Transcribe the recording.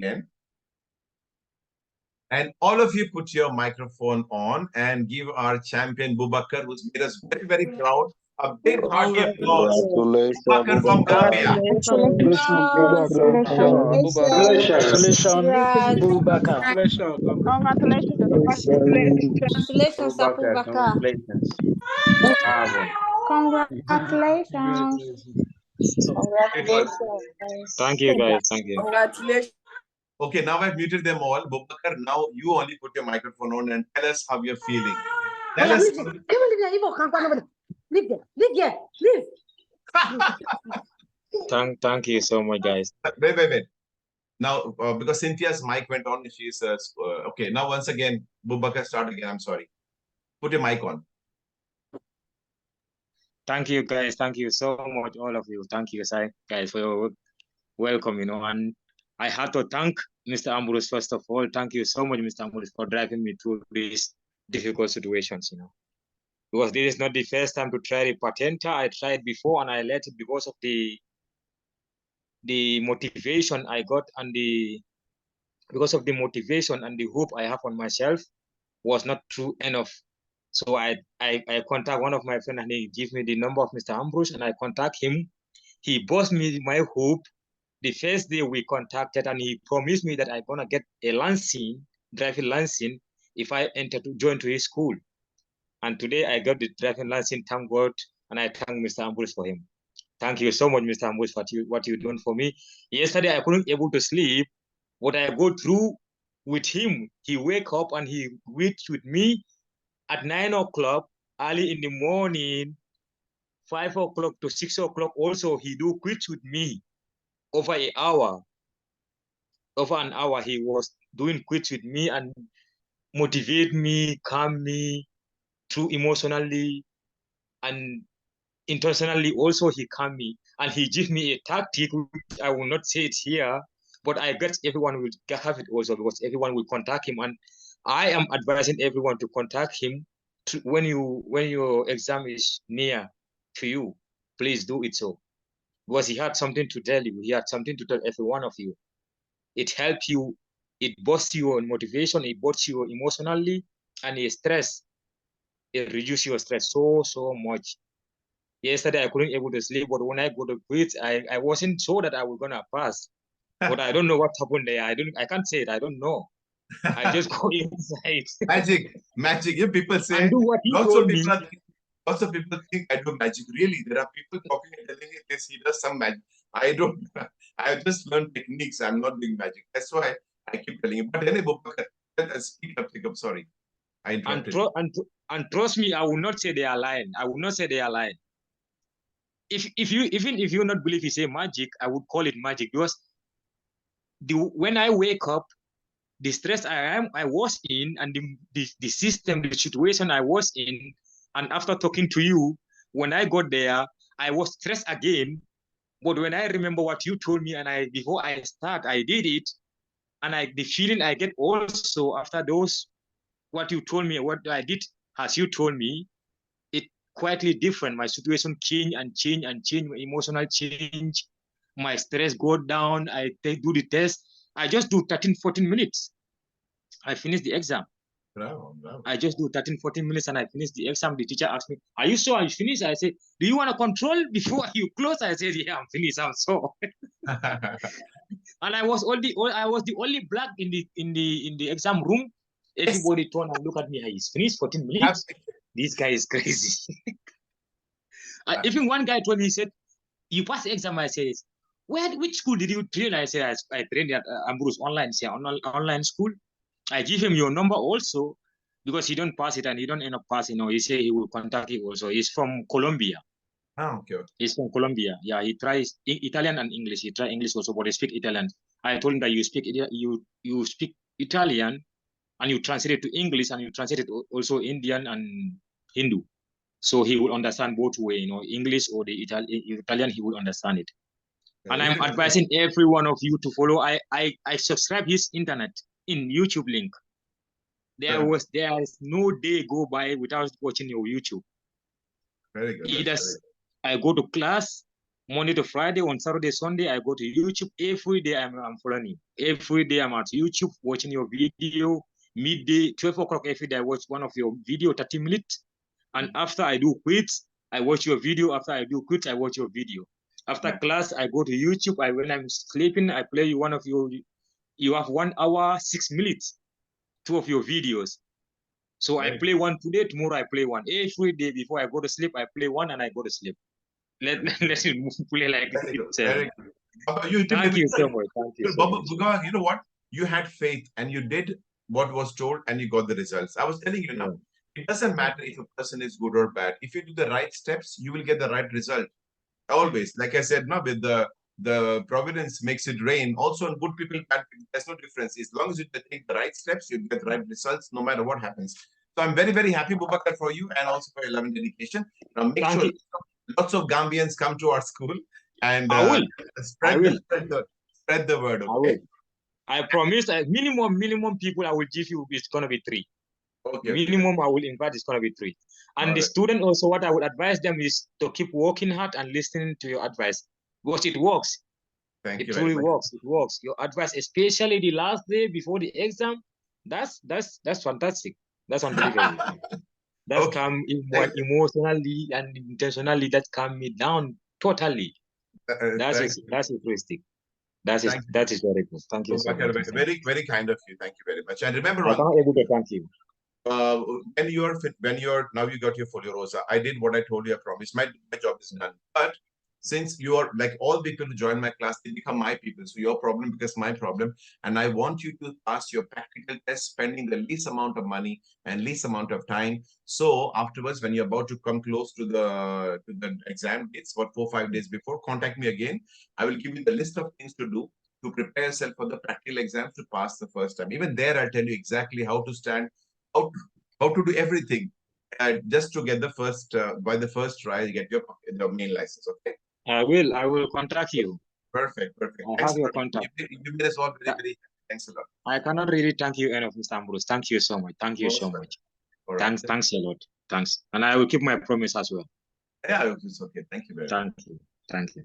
again. And all of you put your microphone on and give our champion Bubacar, who's made us very, very proud, a big hearty applause. Bubacar from Gambia. Congratulations, Bubacar. Congratulations, Bubacar. Congratulations. Thank you, guys. Thank you. Congratulations. Okay, now I've muted them all. Bubacar, now you only put your microphone on and tell us how you're feeling. Tell us. Thank you so much, guys. Wait. Now, because Cynthia's mic went on, she's okay. Now, once again, Bubacar, start again. I'm sorry. Put your mic on. Thank you, guys. Thank you so much, all of you. Thank you, guys, for your welcome. And I had to thank Mr. Ambrose first of all. Thank you so much, Mr. Ambrose, for driving me through these difficult situations. Because this is not the first time to try the Patente. I tried before and I let it because of the motivation I got and because of the motivation and the hope I have on myself was not true enough. So I contact one of my friends and he gave me the number of Mr. Ambrose and I contact him. He bossed me my hope. The first day we contacted and he promised me that I'm gonna get a driving license if I enter to join to his school. And today I got the driving license, thank God, and I thank Mr. Ambrose for him. Thank you so much, Mr. Ambrose, for what you've done for me. Yesterday I couldn't able to sleep. What I go through with him, he wake up and he waits with me at 9 o'clock, early in the morning, 5 o'clock to 6 o'clock. Also, he do quit with me over an hour. Over an hour, he was doing quits with me and motivate me, calm me through emotionally and intentionally. Also, he calm me and he give me a tactic, which I will not say it here, but I guess everyone will have it also because everyone will contact him. And I am advising everyone to contact him when your exam is near to you. Please do it so. Because he had something to tell you. He had something to tell every one of you. It helps you. It boosts your motivation. It boosts you emotionally. And it reduces your stress so much. Yesterday, I couldn't able to sleep. But when I go to quit, I wasn't sure that I was going to pass. But I don't know what happened there. I can't say it. I don't know. I just go inside. Magic. You people say, and do what he told me. Lots of people think I do magic. Really, there are people talking and telling me this, he does some magic. I don't. I just learned techniques. I'm not doing magic. That's why I keep telling you. But anyway, speak up. Sorry, I interrupted. And trust me, I will not say they are lying. I will not say they are lying. If you not believe you say magic, I would call it magic because when I wake up, the stress I was in and the system, the situation I was in, and after talking to you, when I got there, I was stressed again. But when I remember what you told me and before I start, I did it, and the feeling I get also after those, what you told me, what I did as you told me, it quietly different. My situation change, my emotional change, my stress go down. I do the test. I just do 13-14 minutes. I finished the exam. Bravo. I just do 13-14 minutes and I finished the exam. The teacher asked me, "Are you sure you finished?" I said, "Do you want to control before you close?" I said, "Yeah, I'm finished. I'm sure." And I was the only black in the exam room. Everybody turned and looked at me. He's finished 14 minutes. This guy is crazy. Even one guy told me, he said, "You passed the exam." I said, which school did you train? I said, I trained at Ambrose online, online school. I give him your number also because he don't pass it and he don't end up passing. He say he will contact you also. He's from Colombia. Oh, okay. He's from Colombia. Yeah, he tries Italian and English. He tries English also, but he speak Italian. I told him that you speak Italian and you translate it to English and you translate it also Indian and Hindu. So he will understand both way, English or the Italian, he will understand it. And I'm advising every one of you to follow. I subscribe his internet in YouTube link. There is no day go by without watching your YouTube. Very good. I go to class, Monday to Friday, on Saturday, Sunday, I go to YouTube. Every day I'm following you. Every day I'm at YouTube watching your video. Midday, 12 o'clock every day, I watch one of your video, 30 minutes. And after I do quits, I watch your video. After I do quits, I watch your video. After class, I go to YouTube. When I'm sleeping, I play one of your, you have 1 hour, 6 minutes, 2 of your videos. So I play one today, tomorrow I play one. Every day before I go to sleep, I play one and I go to sleep. Let it play like this. Very good. Thank you so much. Thank you so much. Bugawa, you know what? You had faith and you did what was told and you got the results. I was telling you now, it doesn't matter if a person is good or bad. If you do the right steps, you will get the right result. Always. Like I said, no, with the providence makes it rain. Also, on good people, bad people, there's no difference. As long as you take the right steps, you get the right results no matter what happens. So I'm very, very happy, Bubacar, for you and also for your love and dedication. Now make sure lots of Gambians come to our school and spread the word. Okay? I will. I promise. Minimum people I will give you is gonna be 3. Okay. Minimum I will invite is gonna be 3. And the student also, what I would advise them is to keep working hard and listening to your advice because it works. It truly works. It works. Your advice, especially the last day before the exam, that's fantastic. That's unbelievable. That's calm emotionally and intentionally. That calm me down totally. That is interesting. That is very good. Thank you so much. Very, very kind of you. Thank you very much. And remember, I cannot able to thank you. When you're now you got your folio rosa, I did what I told you. I promised. My job is done. But since you are like all people who join my class, they become my people. So your problem becomes my problem. And I want you to pass your practical test spending the least amount of money and least amount of time. So afterwards, when you're about to come close to the exam dates, what 4-5 days before, contact me again. I will give you the list of things to do to prepare yourself for the practical exams to pass the first time. Even there, I'll tell you exactly how to stand, how to do everything just to get the first by the first try you get your main license. Okay, I will contact you. Perfect. I have your contact. You made us all very thanks a lot. I cannot really thank you enough, Mr. Ambrose. Thank you so much. Thank you so much. Thanks a lot. Thanks. And I will keep my promise as well. Yeah, it's okay. Thank you very much. Thank you.